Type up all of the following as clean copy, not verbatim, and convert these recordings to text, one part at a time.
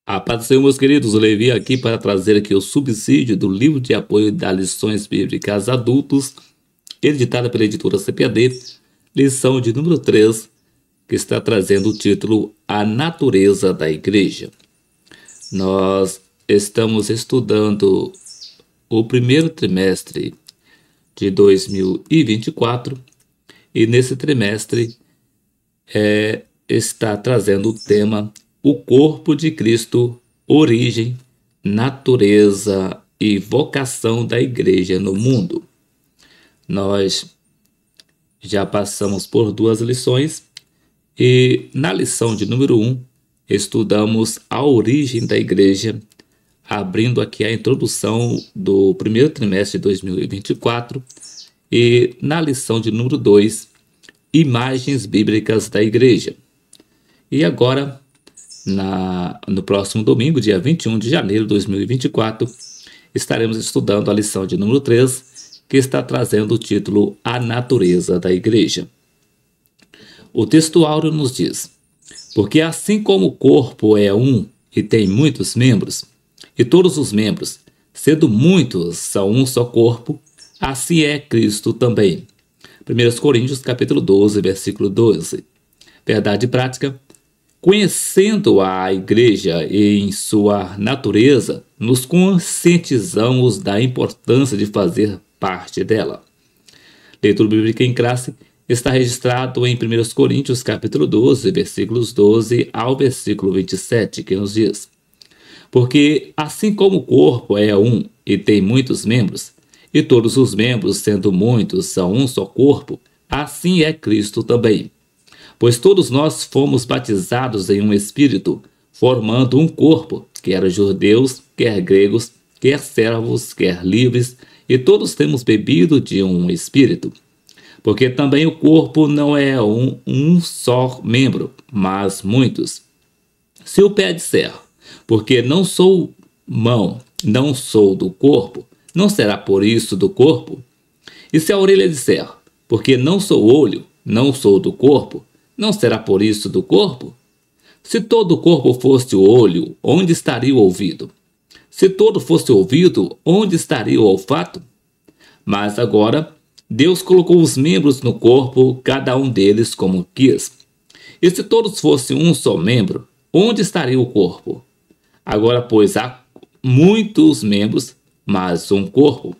A paz do Senhor, meus queridos, o Levi aqui para trazer aqui o subsídio do livro de apoio das lições bíblicas adultos, editada pela editora CPAD, lição de número 3, que está trazendo o título A Natureza da Igreja. Nós estamos estudando o primeiro trimestre de 2024 e nesse trimestre está trazendo o tema o corpo de Cristo, origem, natureza e vocação da igreja no mundo. Nós já passamos por 2 lições e na lição de número 1 estudamos a origem da igreja, abrindo aqui a introdução do primeiro trimestre de 2024 e na lição de número 2, imagens bíblicas da igreja. E agora, no próximo domingo, dia 21 de janeiro de 2024, estaremos estudando a lição de número 3, que está trazendo o título A Natureza da Igreja. O texto áureo nos diz: porque assim como o corpo é um e tem muitos membros, e todos os membros, sendo muitos, são um só corpo, assim é Cristo também. 1 Coríntios capítulo 12, versículo 12. Verdade prática: conhecendo a igreja em sua natureza, nos conscientizamos da importância de fazer parte dela. Leitura bíblica em classe está registrado em 1 Coríntios capítulo 12, versículos 12 ao versículo 27, que nos diz: porque assim como o corpo é um e tem muitos membros, e todos os membros, sendo muitos, são um só corpo, assim é Cristo também. Pois todos nós fomos batizados em um espírito, formando um corpo, quer judeus, quer gregos, quer servos, quer livres, e todos temos bebido de um espírito. Porque também o corpo não é um só membro, mas muitos. Se o pé disser, porque não sou mão, não sou do corpo, não será por isso do corpo? E se a orelha disser, porque não sou olho, não sou do corpo, não será por isso do corpo? Se todo o corpo fosse o olho, onde estaria o ouvido? Se todo fosse o ouvido, onde estaria o olfato? Mas agora, Deus colocou os membros no corpo, cada um deles como quis. E se todos fossem um só membro, onde estaria o corpo? Agora, pois, há muitos membros, mas um corpo.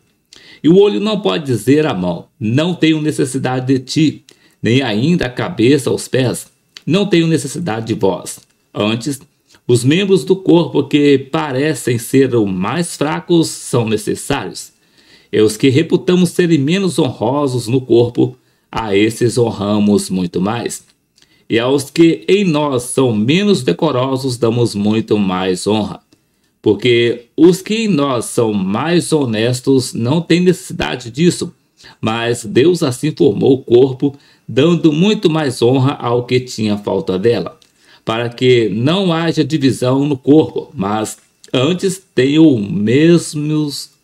E o olho não pode dizer à mão, não tenho necessidade de ti, nem ainda a cabeça aos pés, não tenho necessidade de vós. Antes, os membros do corpo que parecem ser os mais fracos são necessários. E os que reputamos serem menos honrosos no corpo, a esses honramos muito mais. E aos que em nós são menos decorosos, damos muito mais honra. Porque os que em nós são mais honestos não têm necessidade disso, mas Deus assim formou o corpo, dando muito mais honra ao que tinha falta dela, para que não haja divisão no corpo, mas antes tenham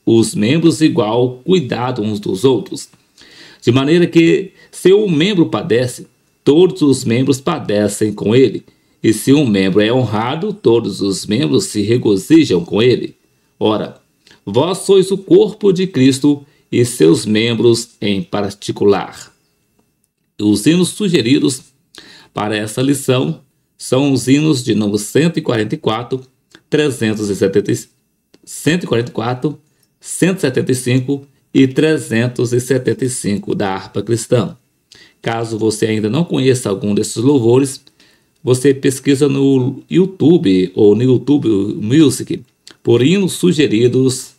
os membros igual cuidado uns dos outros. De maneira que, se um membro padece, todos os membros padecem com ele, e se um membro é honrado, todos os membros se regozijam com ele. Ora, vós sois o corpo de Cristo e seus membros em particular. Os hinos sugeridos para essa lição são os hinos de número 144, 175 e 375 da harpa cristã. Caso você ainda não conheça algum desses louvores, você pesquisa no YouTube ou no YouTube Music por hinos sugeridos,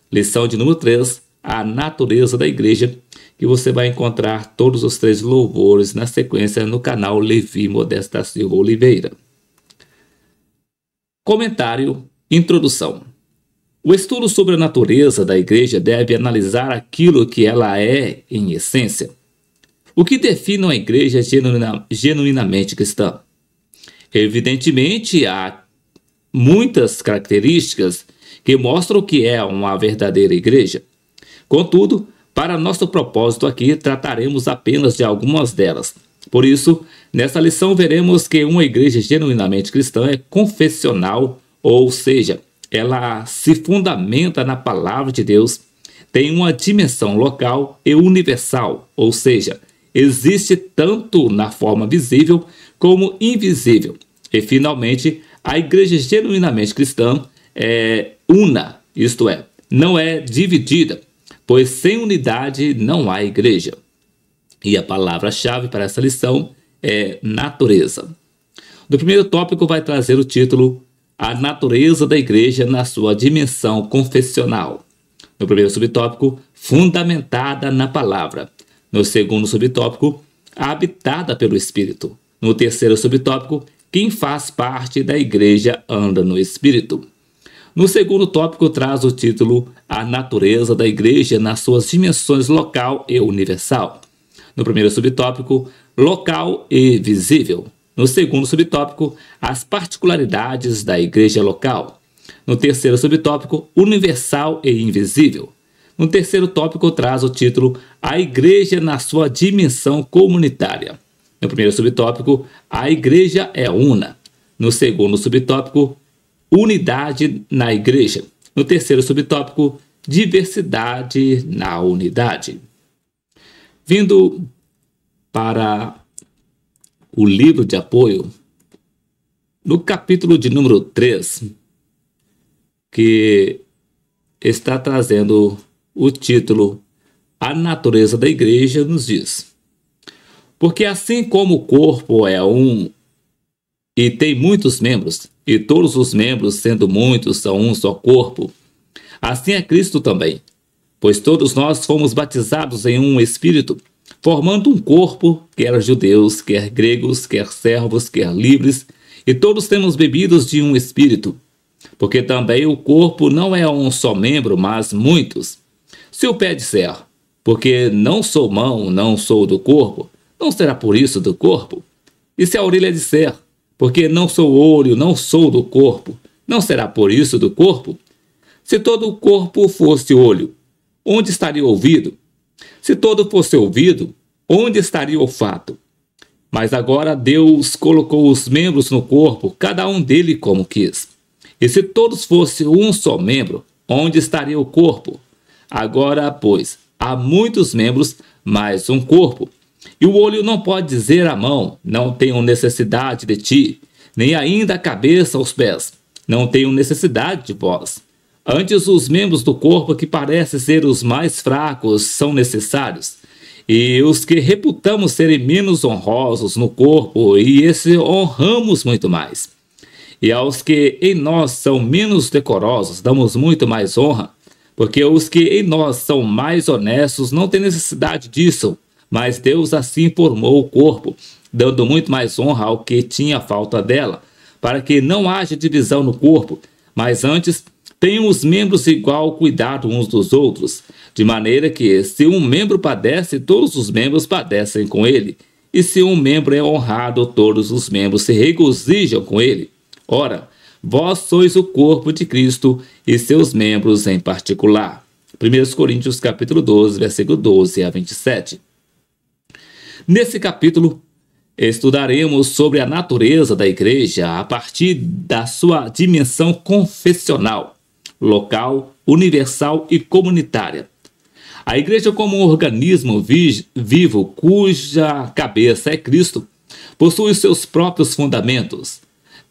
lição de número 3, a natureza da igreja, que você vai encontrar todos os 3 louvores na sequência no canal Levi Modesto da Silva Oliveira. Comentário, introdução. O estudo sobre a natureza da igreja deve analisar aquilo que ela é em essência. O que define uma igreja genuinamente cristã? Evidentemente, há muitas características que mostram o que é uma verdadeira igreja. Contudo, para nosso propósito aqui, trataremos apenas de algumas delas. Por isso, nessa lição veremos que uma igreja genuinamente cristã é confessional ou seja, ela se fundamenta na palavra de Deus, tem uma dimensão local e universal, ou seja, existe tanto na forma visível como invisível. E, finalmente, a igreja genuinamente cristã é una, isto é, não é dividida, pois sem unidade não há igreja. E a palavra-chave para essa lição é natureza. No primeiro tópico vai trazer o título A Natureza da Igreja na sua dimensão confessional. No primeiro subtópico, fundamentada na palavra. No segundo subtópico, habitada pelo Espírito. No terceiro subtópico, quem faz parte da igreja anda no Espírito. No segundo tópico traz o título A Natureza da Igreja nas suas dimensões local e universal. No primeiro subtópico, local e visível. No segundo subtópico, as particularidades da igreja local. No terceiro subtópico, universal e invisível. No terceiro tópico traz o título A Igreja na sua dimensão comunitária. No primeiro subtópico, a igreja é una. No segundo subtópico, unidade na igreja. No terceiro subtópico, diversidade na unidade. Vindo para o livro de apoio, no capítulo de número 3, que está trazendo o título A Natureza da Igreja, nos diz: porque assim como o corpo é um e tem muitos membros, e todos os membros, sendo muitos, são um só corpo, assim é Cristo também. Pois todos nós fomos batizados em um Espírito, formando um corpo, quer judeus, quer gregos, quer servos, quer livres, e todos temos bebidos de um Espírito. Porque também o corpo não é um só membro, mas muitos. Se o pé disser, porque não sou mão, não sou do corpo, não será por isso do corpo? E se a orelha disser, porque não sou olho, não sou do corpo, não será por isso do corpo? Se todo o corpo fosse olho, onde estaria o ouvido? Se todo fosse ouvido, onde estaria o olfato? Mas agora Deus colocou os membros no corpo, cada um dele como quis. E se todos fossem um só membro, onde estaria o corpo? Agora, pois, há muitos membros, mas um corpo. E o olho não pode dizer à mão, não tenho necessidade de ti, nem ainda a cabeça aos pés, não tenho necessidade de vós. Antes, os membros do corpo que parecem ser os mais fracos são necessários, e os que reputamos serem menos honrosos no corpo, e esse honramos muito mais. E aos que em nós são menos decorosos, damos muito mais honra, porque os que em nós são mais honestos não têm necessidade disso, mas Deus assim formou o corpo, dando muito mais honra ao que tinha falta dela, para que não haja divisão no corpo, mas antes tenham os membros igual cuidado uns dos outros, de maneira que, se um membro padece, todos os membros padecem com ele, e se um membro é honrado, todos os membros se regozijam com ele. Ora, vós sois o corpo de Cristo e seus membros em particular. 1 Coríntios capítulo 12, versículo 12 a 27. Nesse capítulo, estudaremos sobre a natureza da igreja a partir da sua dimensão confessional, local, universal e comunitária. A igreja como um organismo vivo cuja cabeça é Cristo, possui seus próprios fundamentos.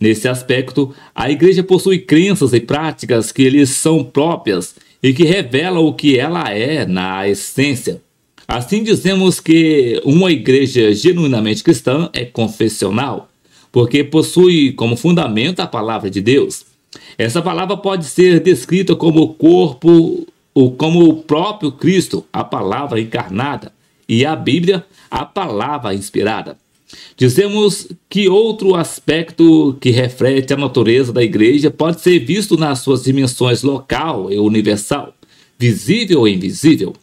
Nesse aspecto, a igreja possui crenças e práticas que lhes são próprias e que revelam o que ela é na essência. Assim dizemos que uma igreja genuinamente cristã é confessional, porque possui como fundamento a palavra de Deus. Essa palavra pode ser descrita como o corpo, como o próprio Cristo, a palavra encarnada, e a Bíblia, a palavra inspirada. Dizemos que outro aspecto que reflete a natureza da igreja pode ser visto nas suas dimensões local e universal, visível e invisível.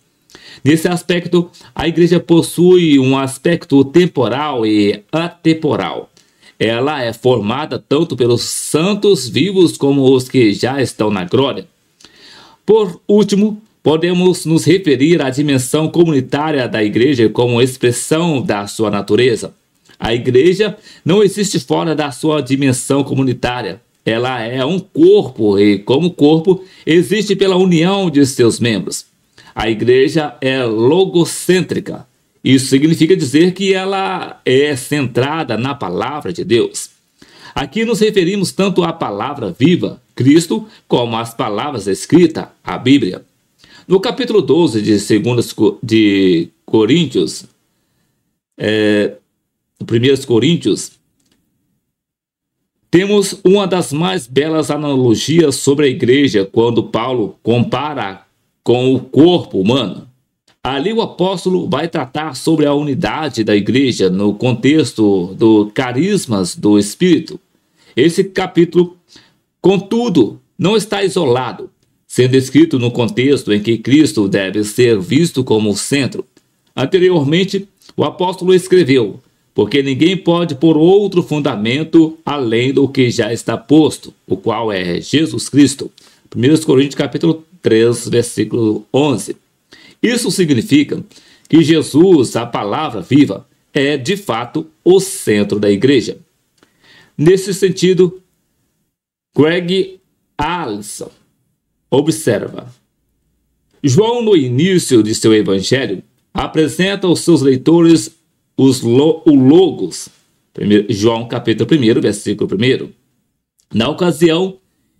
Nesse aspecto, a igreja possui um aspecto temporal e atemporal. Ela é formada tanto pelos santos vivos como os que já estão na glória. Por último, podemos nos referir à dimensão comunitária da igreja como expressão da sua natureza. A igreja não existe fora da sua dimensão comunitária. ela é um corpo e, como corpo, existe pela união de seus membros. A igreja é logocêntrica. Isso significa dizer que ela é centrada na palavra de Deus. Aqui nos referimos tanto à palavra viva, Cristo, como às palavras escritas, a Bíblia. No capítulo 12 de 2 de Coríntios, 1 Coríntios, temos uma das mais belas analogias sobre a igreja quando Paulo compara com o corpo humano. Ali o apóstolo vai tratar sobre a unidade da igreja no contexto dos carismas do Espírito. Esse capítulo, contudo, não está isolado, sendo escrito no contexto em que Cristo deve ser visto como o centro. Anteriormente, o apóstolo escreveu: porque ninguém pode pôr outro fundamento além do que já está posto, o qual é Jesus Cristo. 1 Coríntios capítulo 3, versículo 11. Isso significa que Jesus, a palavra viva, é de fato o centro da igreja. Nesse sentido, Greg Allison observa: João, no início de seu evangelho, apresenta aos seus leitores o Logos, João capítulo 1, versículo 1. Na ocasião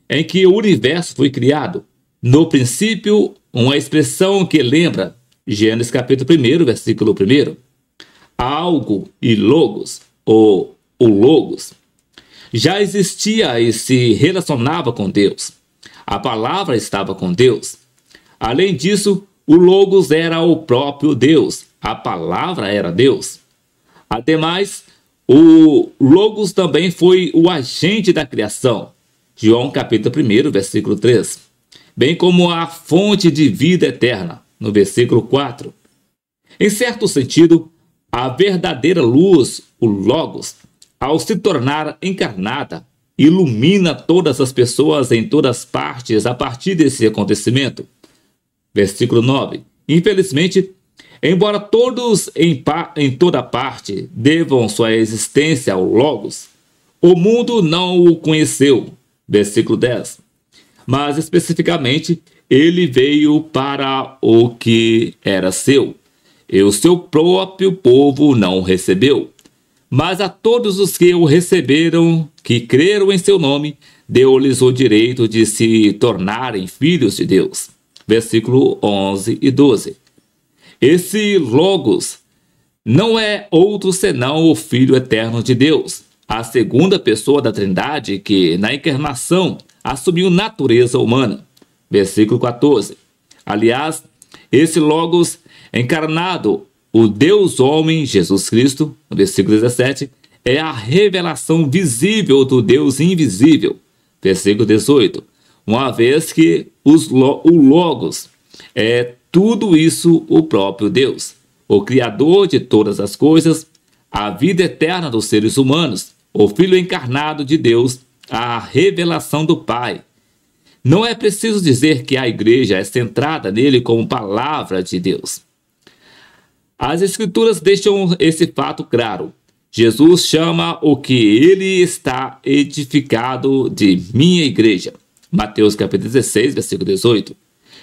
em que o universo foi criado, no princípio, uma expressão que lembra Gênesis capítulo 1, versículo 1. Algo e Logos, ou o Logos, já existia e se relacionava com Deus. A palavra estava com Deus. Além disso, o Logos era o próprio Deus. A palavra era Deus. Ademais, o Logos também foi o agente da criação. João capítulo 1, versículo 3. Bem como a fonte de vida eterna, no versículo 4. Em certo sentido, a verdadeira luz, o Logos, ao se tornar encarnada, ilumina todas as pessoas em todas as partes a partir desse acontecimento. Versículo 9. Infelizmente, embora todos em toda parte devam sua existência ao Logos, o mundo não o conheceu. Versículo 10. Mas especificamente, ele veio para o que era seu, e o seu próprio povo não o recebeu. Mas a todos os que o receberam, que creram em seu nome, deu-lhes o direito de se tornarem filhos de Deus. Versículo 11 e 12. Esse Logos não é outro senão o Filho eterno de Deus, a segunda pessoa da Trindade que, na encarnação, assumiu natureza humana. Versículo 14. Aliás, esse Logos encarnado, o Deus homem, Jesus Cristo, no versículo 17, é a revelação visível do Deus invisível. Versículo 18. Uma vez que o Logos é tudo isso o próprio Deus, o Criador de todas as coisas, a vida eterna dos seres humanos, o Filho encarnado de Deus, a revelação do Pai. Não é preciso dizer que a igreja é centrada nele como palavra de Deus. As Escrituras deixam esse fato claro. Jesus chama o que ele está edificado de minha igreja. Mateus capítulo 16, versículo 18.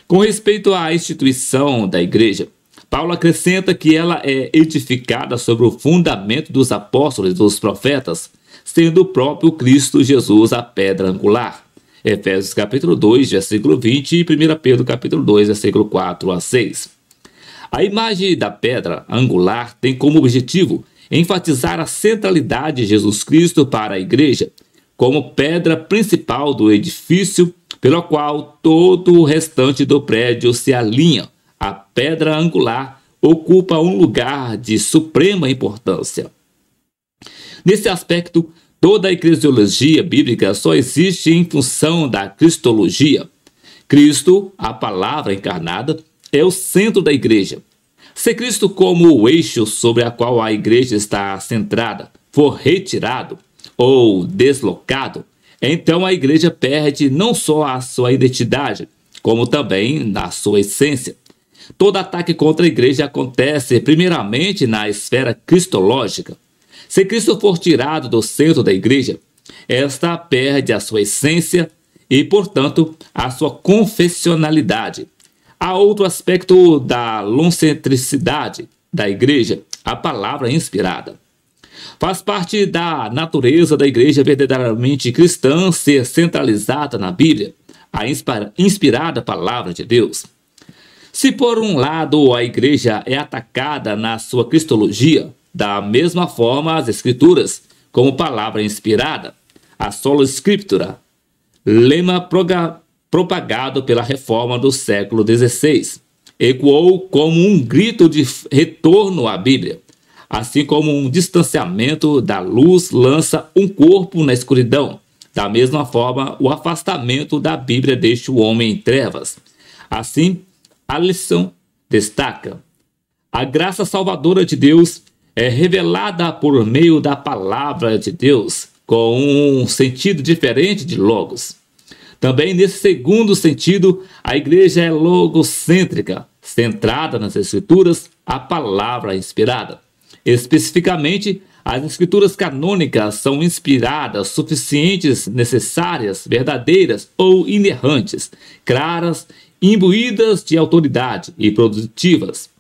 Com respeito à instituição da igreja, Paulo acrescenta que ela é edificada sobre o fundamento dos apóstolos e dos profetas, sendo o próprio Cristo Jesus a pedra angular. Efésios capítulo 2, versículo 20 e 1 Pedro capítulo 2, versículo 4 a 6. A imagem da pedra angular tem como objetivo enfatizar a centralidade de Jesus Cristo para a igreja, como pedra principal do edifício, pelo qual todo o restante do prédio se alinha. A pedra angular ocupa um lugar de suprema importância. Nesse aspecto, toda a eclesiologia bíblica só existe em função da cristologia. Cristo, a palavra encarnada, é o centro da igreja. Se Cristo, como o eixo sobre a qual a igreja está centrada, for retirado ou deslocado, então a igreja perde não só a sua identidade, como também a sua essência. Todo ataque contra a igreja acontece primeiramente na esfera cristológica. Se Cristo for tirado do centro da igreja, esta perde a sua essência e, portanto, a sua confessionalidade. Há outro aspecto da loncentricidade da igreja, a palavra inspirada. Faz parte da natureza da igreja verdadeiramente cristã ser centralizada na Bíblia, a inspirada palavra de Deus. Se por um lado a igreja é atacada na sua cristologia, da mesma forma as escrituras, como palavra inspirada, a sola scriptura, lema propagado pela reforma do século XVI, ecoou como um grito de retorno à Bíblia, assim como um distanciamento da luz lança um corpo na escuridão. Da mesma forma, o afastamento da Bíblia deixa o homem em trevas. Assim, Allison destaca: a graça salvadora de Deus é revelada por meio da palavra de Deus, com um sentido diferente de logos. Também nesse segundo sentido, a igreja é logocêntrica, centrada nas escrituras, a palavra inspirada. Especificamente, as escrituras canônicas são inspiradas, suficientes, necessárias, verdadeiras ou inerrantes, claras, imbuídas de autoridade e produtivas.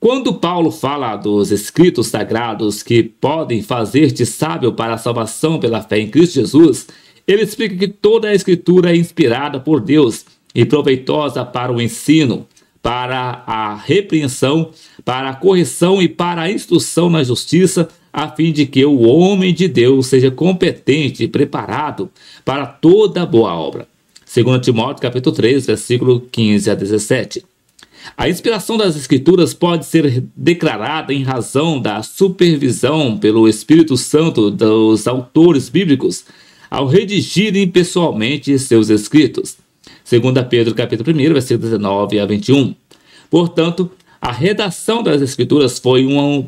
Quando Paulo fala dos escritos sagrados que podem fazer-te sábio para a salvação pela fé em Cristo Jesus, ele explica que toda a escritura é inspirada por Deus e proveitosa para o ensino, para a repreensão, para a correção e para a instrução na justiça, a fim de que o homem de Deus seja competente e preparado para toda boa obra. 2 Timóteo capítulo 3, versículo 15 a 17. A inspiração das Escrituras pode ser declarada em razão da supervisão pelo Espírito Santo dos autores bíblicos ao redigirem pessoalmente seus escritos. 2 Pedro capítulo 1, versículo 19 a 21. Portanto, a redação das Escrituras foi um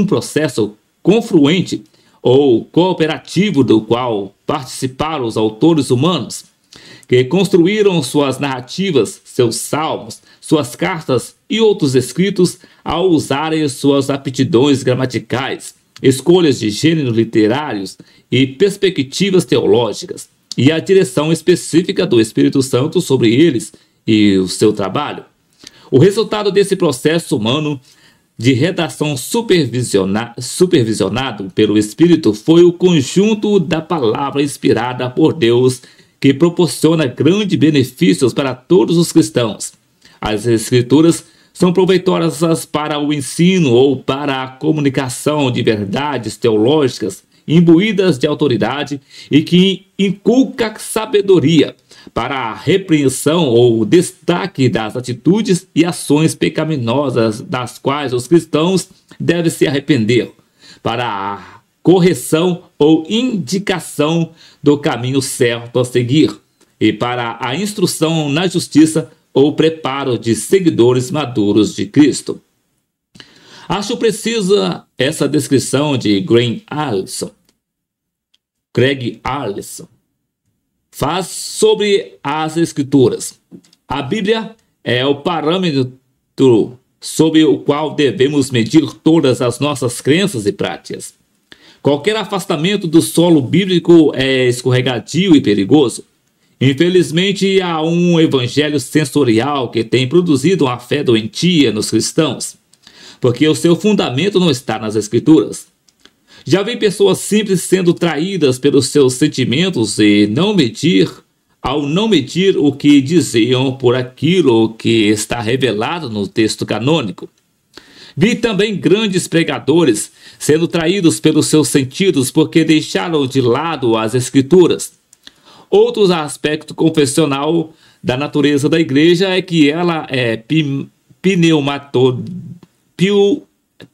processo confluente ou cooperativo do qual participaram os autores humanos, que construíram suas narrativas, seus salmos, suas cartas e outros escritos ao usarem suas aptidões gramaticais, escolhas de gêneros literários e perspectivas teológicas, e a direção específica do Espírito Santo sobre eles e o seu trabalho. O resultado desse processo humano de redação supervisionado pelo Espírito foi o conjunto da palavra inspirada por Deus, que proporciona grandes benefícios para todos os cristãos. As Escrituras são proveitosas para o ensino ou para a comunicação de verdades teológicas imbuídas de autoridade e que inculca sabedoria para a repreensão ou destaque das atitudes e ações pecaminosas das quais os cristãos devem se arrepender, para a correção ou indicação do caminho certo a seguir e para a instrução na justiça ou preparo de seguidores maduros de Cristo. Acho precisa essa descrição de Craig Allison. Faz sobre as Escrituras. A Bíblia é o parâmetro sobre o qual devemos medir todas as nossas crenças e práticas. Qualquer afastamento do solo bíblico é escorregadio e perigoso. Infelizmente, há um evangelho sensorial que tem produzido uma fé doentia nos cristãos, porque o seu fundamento não está nas Escrituras. Já vi pessoas simples sendo traídas pelos seus sentimentos e ao não medir o que diziam por aquilo que está revelado no texto canônico. Vi também grandes pregadores sendo traídos pelos seus sentidos porque deixaram de lado as Escrituras. Outro aspecto confessional da natureza da igreja é que ela é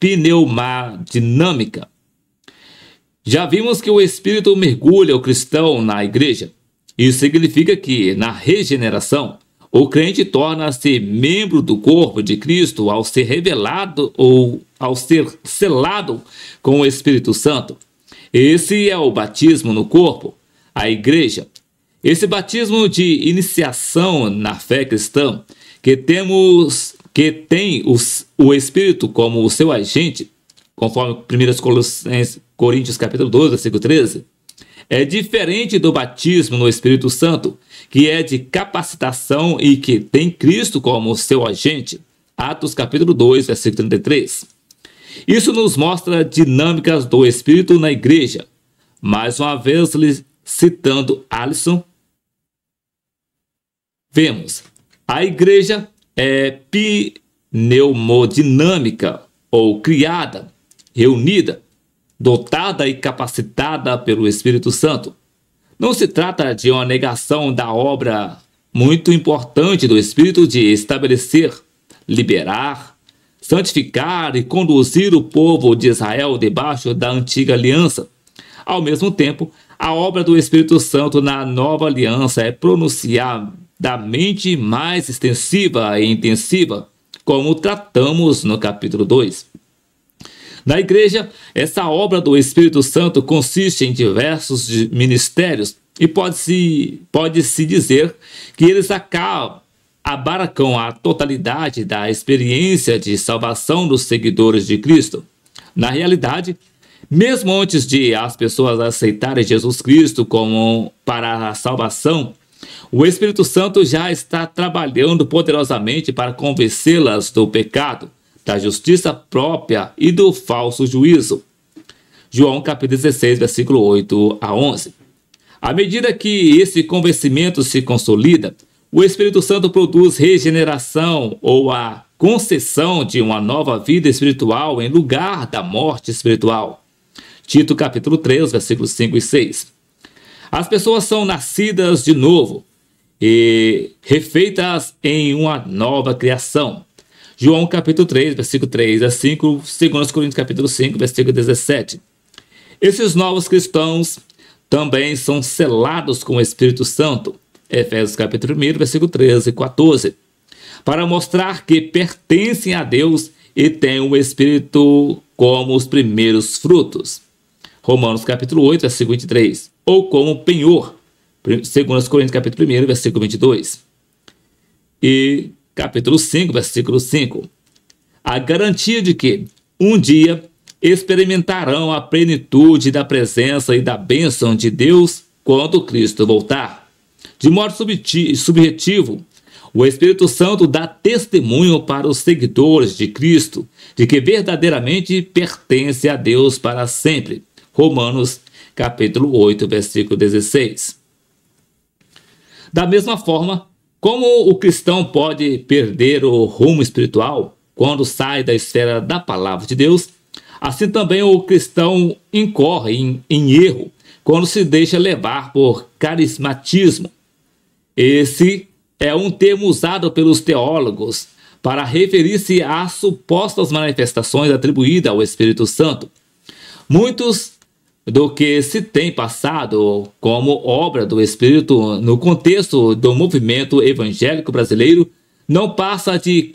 pneumadinâmica. Já vimos que o Espírito mergulha o cristão na igreja. Isso significa que, na regeneração, o crente torna-se membro do corpo de Cristo ao ser revelado ou ao ser selado com o Espírito Santo. Esse é o batismo no corpo, a igreja. Esse batismo de iniciação na fé cristã, que tem o Espírito como o seu agente, conforme 1 Coríntios capítulo 12, versículo 13, é diferente do batismo no Espírito Santo, que é de capacitação e que tem Cristo como seu agente. Atos capítulo 2, versículo 33. Isso nos mostra dinâmicas do Espírito na igreja. Mais uma vez, citando Alisson, vemos, a igreja é pneumodinâmica ou criada, reunida, dotada e capacitada pelo Espírito Santo. Não se trata de uma negação da obra muito importante do Espírito de estabelecer, liberar, santificar e conduzir o povo de Israel debaixo da antiga aliança. Ao mesmo tempo, a obra do Espírito Santo na nova aliança é pronunciadamente mais extensiva e intensiva, como tratamos no capítulo 2. Na igreja, essa obra do Espírito Santo consiste em diversos ministérios e pode-se dizer que eles abarcam a totalidade da experiência de salvação dos seguidores de Cristo. Na realidade, mesmo antes de as pessoas aceitarem Jesus Cristo como para a salvação, o Espírito Santo já está trabalhando poderosamente para convencê-las do pecado, da justiça própria e do falso juízo. João capítulo 16, versículo 8 a 11. À medida que esse convencimento se consolida, o Espírito Santo produz regeneração ou a concessão de uma nova vida espiritual em lugar da morte espiritual. Tito capítulo 3, versículos 5 e 6. As pessoas são nascidas de novo e refeitas em uma nova criação. João capítulo 3, versículo 3 a 5, 2 Coríntios capítulo 5, versículo 17. Esses novos cristãos também são selados com o Espírito Santo. Efésios capítulo 1, versículo 13 e 14. Para mostrar que pertencem a Deus e têm o Espírito como os primeiros frutos. Romanos capítulo 8, versículo 23. Ou como penhor. 2 Coríntios capítulo 1, versículo 22. E capítulo 5, versículo 5. A garantia de que, um dia, experimentarão a plenitude da presença e da bênção de Deus quando Cristo voltar. De modo subjetivo, o Espírito Santo dá testemunho para os seguidores de Cristo de que verdadeiramente pertence a Deus para sempre. Romanos capítulo 8, versículo 16. Da mesma forma, como o cristão pode perder o rumo espiritual quando sai da esfera da palavra de Deus, assim também o cristão incorre em erro quando se deixa levar por carismatismo. Esse é um termo usado pelos teólogos para referir-se às supostas manifestações atribuídas ao Espírito Santo. Muitos do que se tem passado como obra do Espírito no contexto do movimento evangélico brasileiro não passa de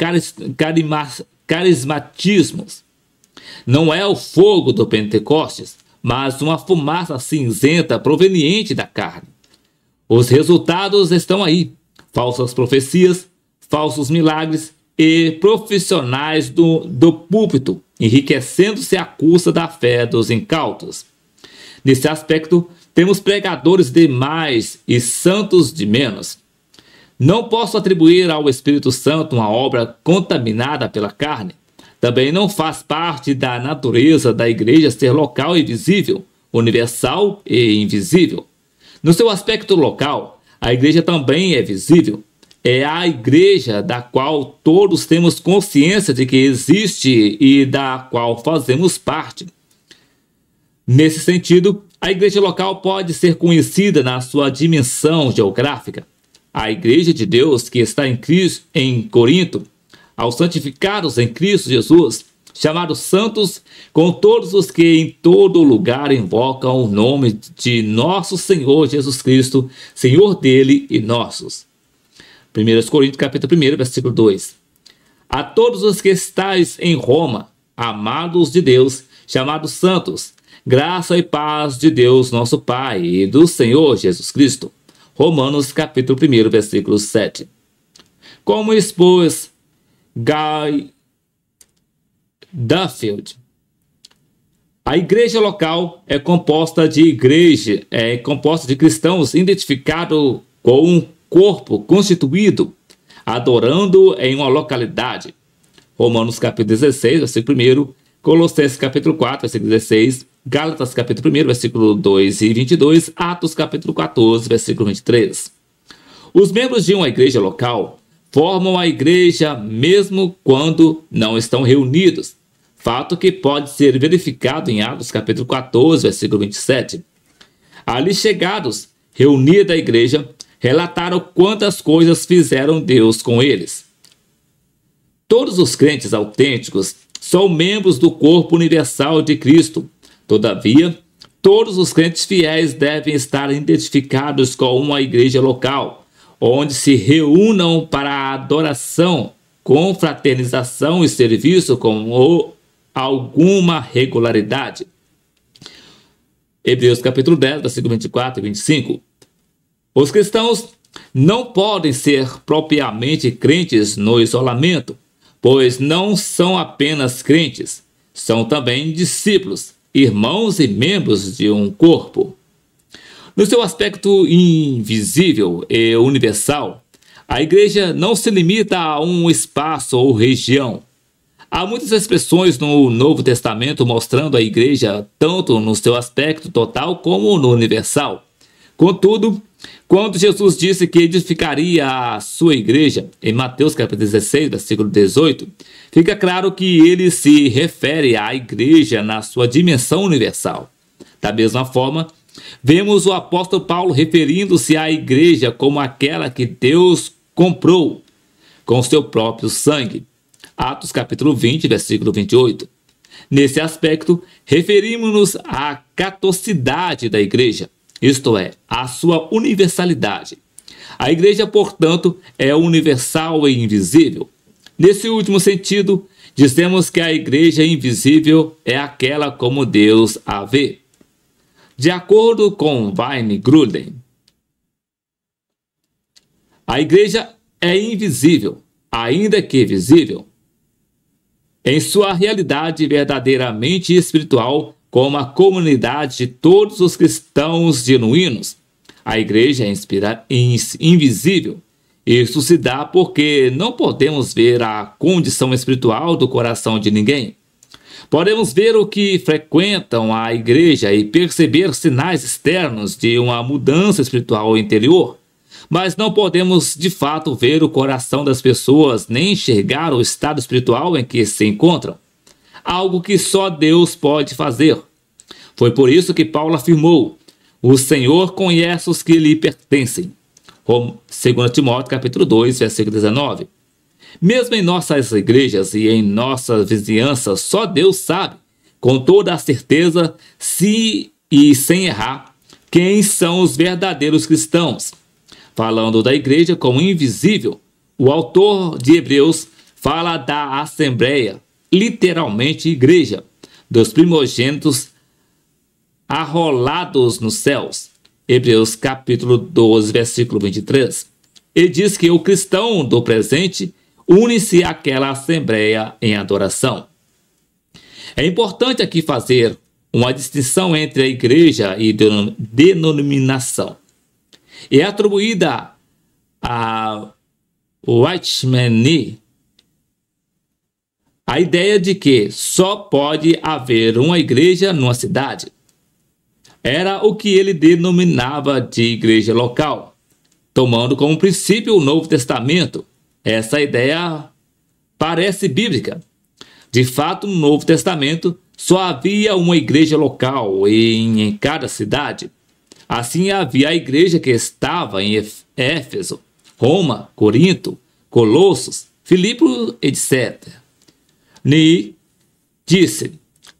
carismatismos. Não é o fogo do Pentecostes, mas uma fumaça cinzenta proveniente da carne. Os resultados estão aí: falsas profecias, falsos milagres e profissionais do púlpito, enriquecendo-se à custa da fé dos incautos. Nesse aspecto, temos pregadores de mais e santos de menos. Não posso atribuir ao Espírito Santo uma obra contaminada pela carne. Também não faz parte da natureza da igreja ser local e visível, universal e invisível. No seu aspecto local, a igreja também é visível. É a igreja da qual todos temos consciência de que existe e da qual fazemos parte. Nesse sentido, a igreja local pode ser conhecida na sua dimensão geográfica. A igreja de Deus que está em Corinto, aos santificados em Cristo Jesus, chamados santos, com todos os que em todo lugar invocam o nome de nosso Senhor Jesus Cristo, Senhor dele e nossos. 1 Coríntios capítulo 1, versículo 2. A todos os que estáis em Roma, amados de Deus, chamados santos, graça e paz de Deus nosso Pai e do Senhor Jesus Cristo. Romanos capítulo 1, versículo 7. Como expôs Guy Duffield, A igreja local é composta de cristãos identificados com um corpo constituído, adorando em uma localidade. Romanos capítulo 16, versículo 1, Colossenses capítulo 4, versículo 16, Gálatas capítulo 1, versículo 2 e 22, Atos capítulo 14, versículo 23. Os membros de uma igreja local formam a igreja mesmo quando não estão reunidos, fato que pode ser verificado em Atos capítulo 14, versículo 27. Ali chegados, reunida a igreja, relataram quantas coisas fizeram Deus com eles. Todos os crentes autênticos são membros do corpo universal de Cristo. Todavia, todos os crentes fiéis devem estar identificados com uma igreja local, onde se reúnam para a adoração, confraternização e serviço com alguma regularidade. Hebreus capítulo 10, versículo 24 e 25. Os cristãos não podem ser propriamente crentes no isolamento, pois não são apenas crentes, são também discípulos, irmãos e membros de um corpo. No seu aspecto invisível e universal, a igreja não se limita a um espaço ou região. Há muitas expressões no Novo Testamento mostrando a igreja tanto no seu aspecto total como no universal. Contudo, quando Jesus disse que edificaria a sua igreja, em Mateus capítulo 16, versículo 18, fica claro que ele se refere à igreja na sua dimensão universal. Da mesma forma, vemos o apóstolo Paulo referindo-se à igreja como aquela que Deus comprou com seu próprio sangue. Atos capítulo 20, versículo 28. Nesse aspecto, referimos-nos à catolicidade da igreja, isto é, à sua universalidade. A igreja, portanto, é universal e invisível. Nesse último sentido, dizemos que a igreja invisível é aquela como Deus a vê. De acordo com Wayne Grudem, a igreja é invisível, ainda que visível, em sua realidade verdadeiramente espiritual, como a comunidade de todos os cristãos genuínos. A igreja é invisível. Isso se dá porque não podemos ver a condição espiritual do coração de ninguém. Podemos ver o que frequentam a igreja e perceber sinais externos de uma mudança espiritual interior, mas não podemos de fato ver o coração das pessoas nem enxergar o estado espiritual em que se encontram, algo que só Deus pode fazer. Foi por isso que Paulo afirmou: o Senhor conhece os que lhe pertencem. 2 Timóteo capítulo 2, versículo 19. Mesmo em nossas igrejas e em nossa vizinhança, só Deus sabe, com toda a certeza, se e sem errar, quem são os verdadeiros cristãos. Falando da igreja como invisível, o autor de Hebreus fala da assembleia, literalmente igreja, dos primogênitos arrolados nos céus. Hebreus capítulo 12, versículo 23. Ele diz que o cristão do presente une-se àquela assembleia em adoração. É importante aqui fazer uma distinção entre a igreja e denominação. É atribuída a Whitman a ideia de que só pode haver uma igreja numa cidade. Era o que ele denominava de igreja local, tomando como princípio o Novo Testamento. Essa ideia parece bíblica. De fato, no Novo Testamento só havia uma igreja local em cada cidade. Assim havia a igreja que estava em Éfeso, Roma, Corinto, Colossos, Filipe, etc. Ni disse: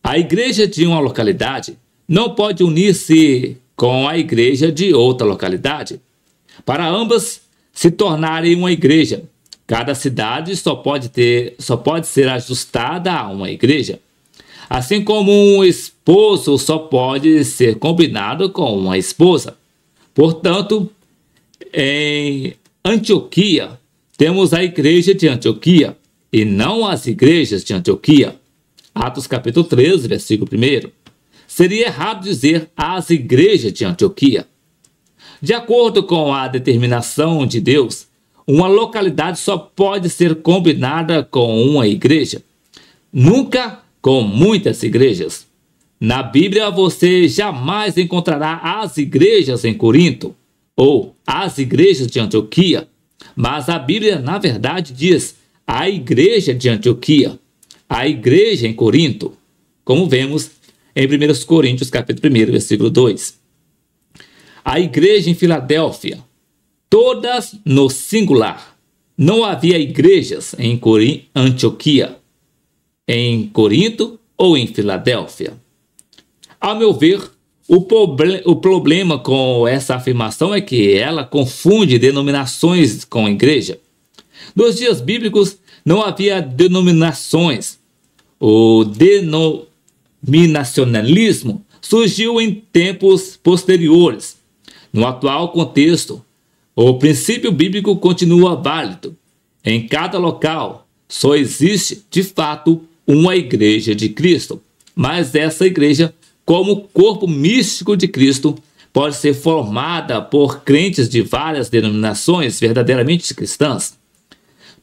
a igreja de uma localidade não pode unir-se com a igreja de outra localidade. Para ambas se tornarem uma igreja, cada cidade só pode ser ajustada a uma igreja. Assim como um esposo só pode ser combinado com uma esposa. Portanto, em Antioquia, temos a igreja de Antioquia e não as igrejas de Antioquia. Atos capítulo 13, versículo 1. seria errado dizer as igrejas de Antioquia. De acordo com a determinação de Deus, uma localidade só pode ser combinada com uma igreja, nunca com muitas igrejas. Na Bíblia você jamais encontrará as igrejas em Corinto ou as igrejas de Antioquia, mas a Bíblia na verdade diz a igreja de Antioquia, a igreja em Corinto, como vemos em 1 Coríntios capítulo 1, versículo 2. A igreja em Filadélfia, todas no singular. Não havia igrejas em Antioquia, em Corinto ou em Filadélfia. Ao meu ver, o problema com essa afirmação é que ela confunde denominações com igreja. Nos dias bíblicos não havia denominações. O denominacionalismo surgiu em tempos posteriores. No atual contexto, o princípio bíblico continua válido. Em cada local só existe, de fato, uma igreja de Cristo. Mas essa igreja, como corpo místico de Cristo, pode ser formada por crentes de várias denominações verdadeiramente cristãs.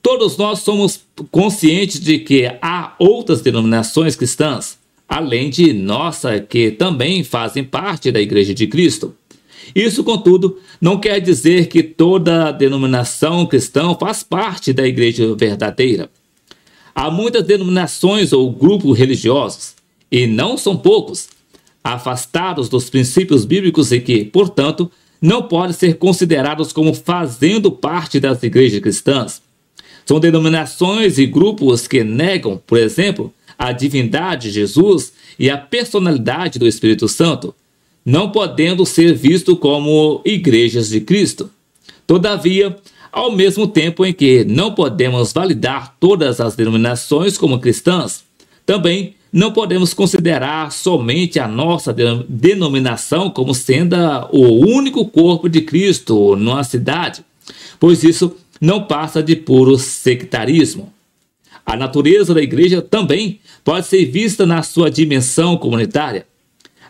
Todos nós somos conscientes de que há outras denominações cristãs, além de nossa, que também fazem parte da Igreja de Cristo. Isso, contudo, não quer dizer que toda denominação cristã faz parte da Igreja verdadeira. Há muitas denominações ou grupos religiosos, e não são poucos, afastados dos princípios bíblicos e que, portanto, não podem ser considerados como fazendo parte das igrejas cristãs. São denominações e grupos que negam, por exemplo, a divindade de Jesus e a personalidade do Espírito Santo, não podendo ser vistos como igrejas de Cristo. Todavia, ao mesmo tempo em que não podemos validar todas as denominações como cristãs, também não podemos considerar somente a nossa denominação como sendo o único corpo de Cristo numa cidade, pois isso não passa de puro sectarismo. A natureza da igreja também pode ser vista na sua dimensão comunitária.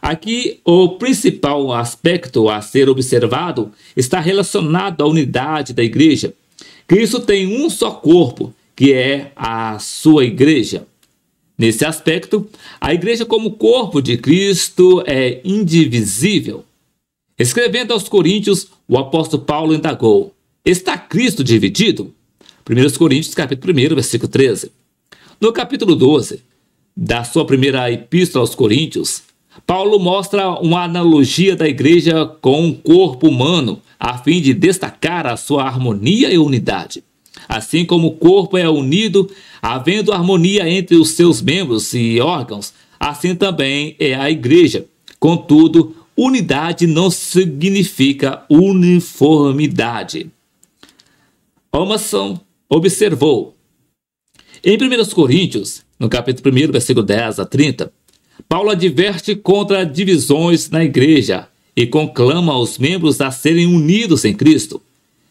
Aqui, o principal aspecto a ser observado está relacionado à unidade da igreja. Cristo tem um só corpo, que é a sua igreja. Nesse aspecto, a igreja como corpo de Cristo é indivisível. Escrevendo aos Coríntios, o apóstolo Paulo indagou: está Cristo dividido? 1 Coríntios capítulo 1, versículo 13. No capítulo 12 da sua primeira epístola aos Coríntios, Paulo mostra uma analogia da igreja com um corpo humano, a fim de destacar a sua harmonia e unidade. Assim como o corpo é unido, havendo harmonia entre os seus membros e órgãos, assim também é a igreja. Contudo, unidade não significa uniformidade. Emerson observou. Em 1 Coríntios, no capítulo 1, versículo 10 a 30, Paulo adverte contra divisões na igreja e conclama os membros a serem unidos em Cristo.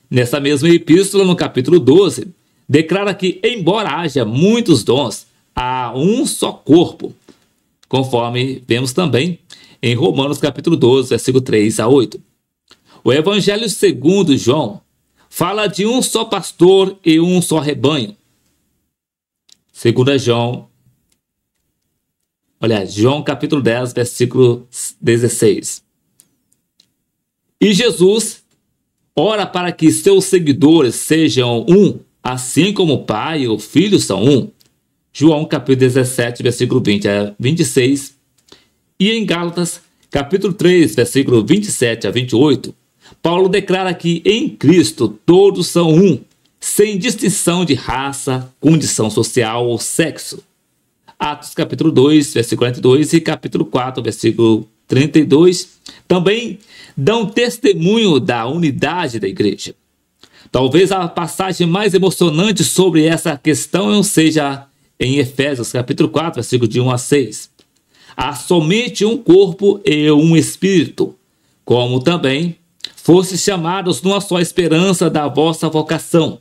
Nessa mesma epístola, no capítulo 12, declara que, embora haja muitos dons, há um só corpo, conforme vemos também em Romanos capítulo 12, versículo 3 a 8. O Evangelho segundo João fala de um só pastor e um só rebanho. João capítulo 10, versículo 16. E Jesus ora para que seus seguidores sejam um, assim como o Pai e o Filho são um. João capítulo 17, versículo 20 a 26. E em Gálatas capítulo 3, versículo 27 a 28, Paulo declara que em Cristo todos são um, sem distinção de raça, condição social ou sexo. Atos capítulo 2, versículo 42 e capítulo 4, versículo 32, também dão testemunho da unidade da igreja. Talvez a passagem mais emocionante sobre essa questão seja em Efésios capítulo 4, versículo de 1 a 6. Há somente um corpo e um espírito, como também fostes chamados numa só esperança da vossa vocação.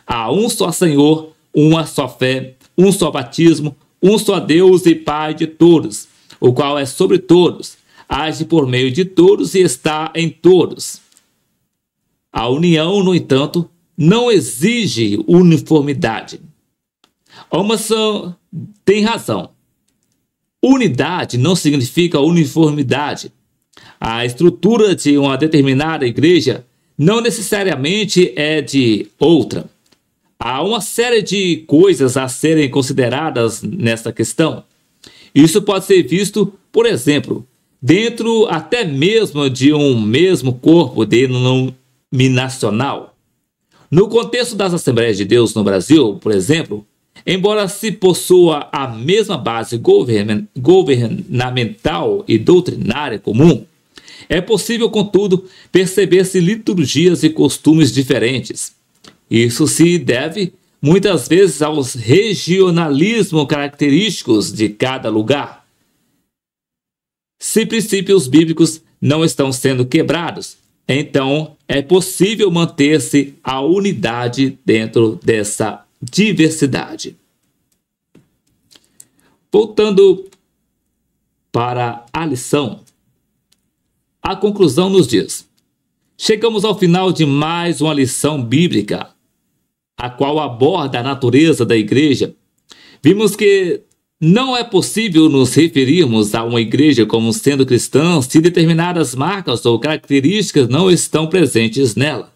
Há um só Senhor, uma só fé, um só batismo, um só Deus e Pai de todos, o qual é sobre todos, age por meio de todos e está em todos. A união, no entanto, não exige uniformidade. Emerson tem razão. Unidade não significa uniformidade. A estrutura de uma determinada igreja não necessariamente é de outra. Há uma série de coisas a serem consideradas nessa questão. Isso pode ser visto, por exemplo, dentro até mesmo de um mesmo corpo denominacional. No contexto das Assembleias de Deus no Brasil, por exemplo, embora se possua a mesma base governamental e doutrinária comum, é possível, contudo, perceber-se liturgias e costumes diferentes. Isso se deve, muitas vezes, aos regionalismos característicos de cada lugar. Se princípios bíblicos não estão sendo quebrados, então é possível manter-se a unidade dentro dessa diversidade. Voltando para a lição, a conclusão nos diz: chegamos ao final de mais uma lição bíblica, a qual aborda a natureza da igreja. Vimos que não é possível nos referirmos a uma igreja como sendo cristã se determinadas marcas ou características não estão presentes nela.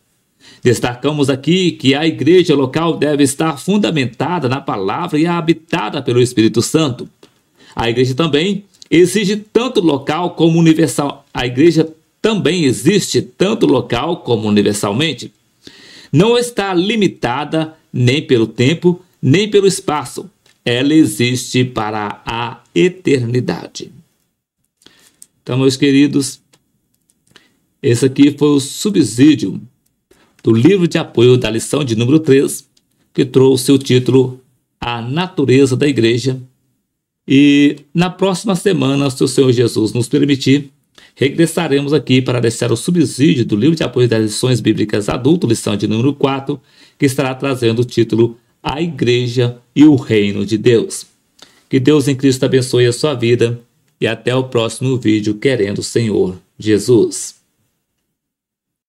Destacamos aqui que a igreja local deve estar fundamentada na palavra e habitada pelo Espírito Santo. A igreja também exige tanto local como universal. A igreja também existe tanto local como universalmente. Não está limitada nem pelo tempo, nem pelo espaço. Ela existe para a eternidade. Então, meus queridos, esse aqui foi o subsídio do livro de apoio da lição de número 3, que trouxe o título A Natureza da Igreja. E na próxima semana, se o Senhor Jesus nos permitir, regressaremos aqui para deixar o subsídio do livro de apoio das lições bíblicas adulto, lição de número 4, que estará trazendo o título A Igreja e o Reino de Deus. Que Deus em Cristo abençoe a sua vida e até o próximo vídeo, querendo o Senhor Jesus.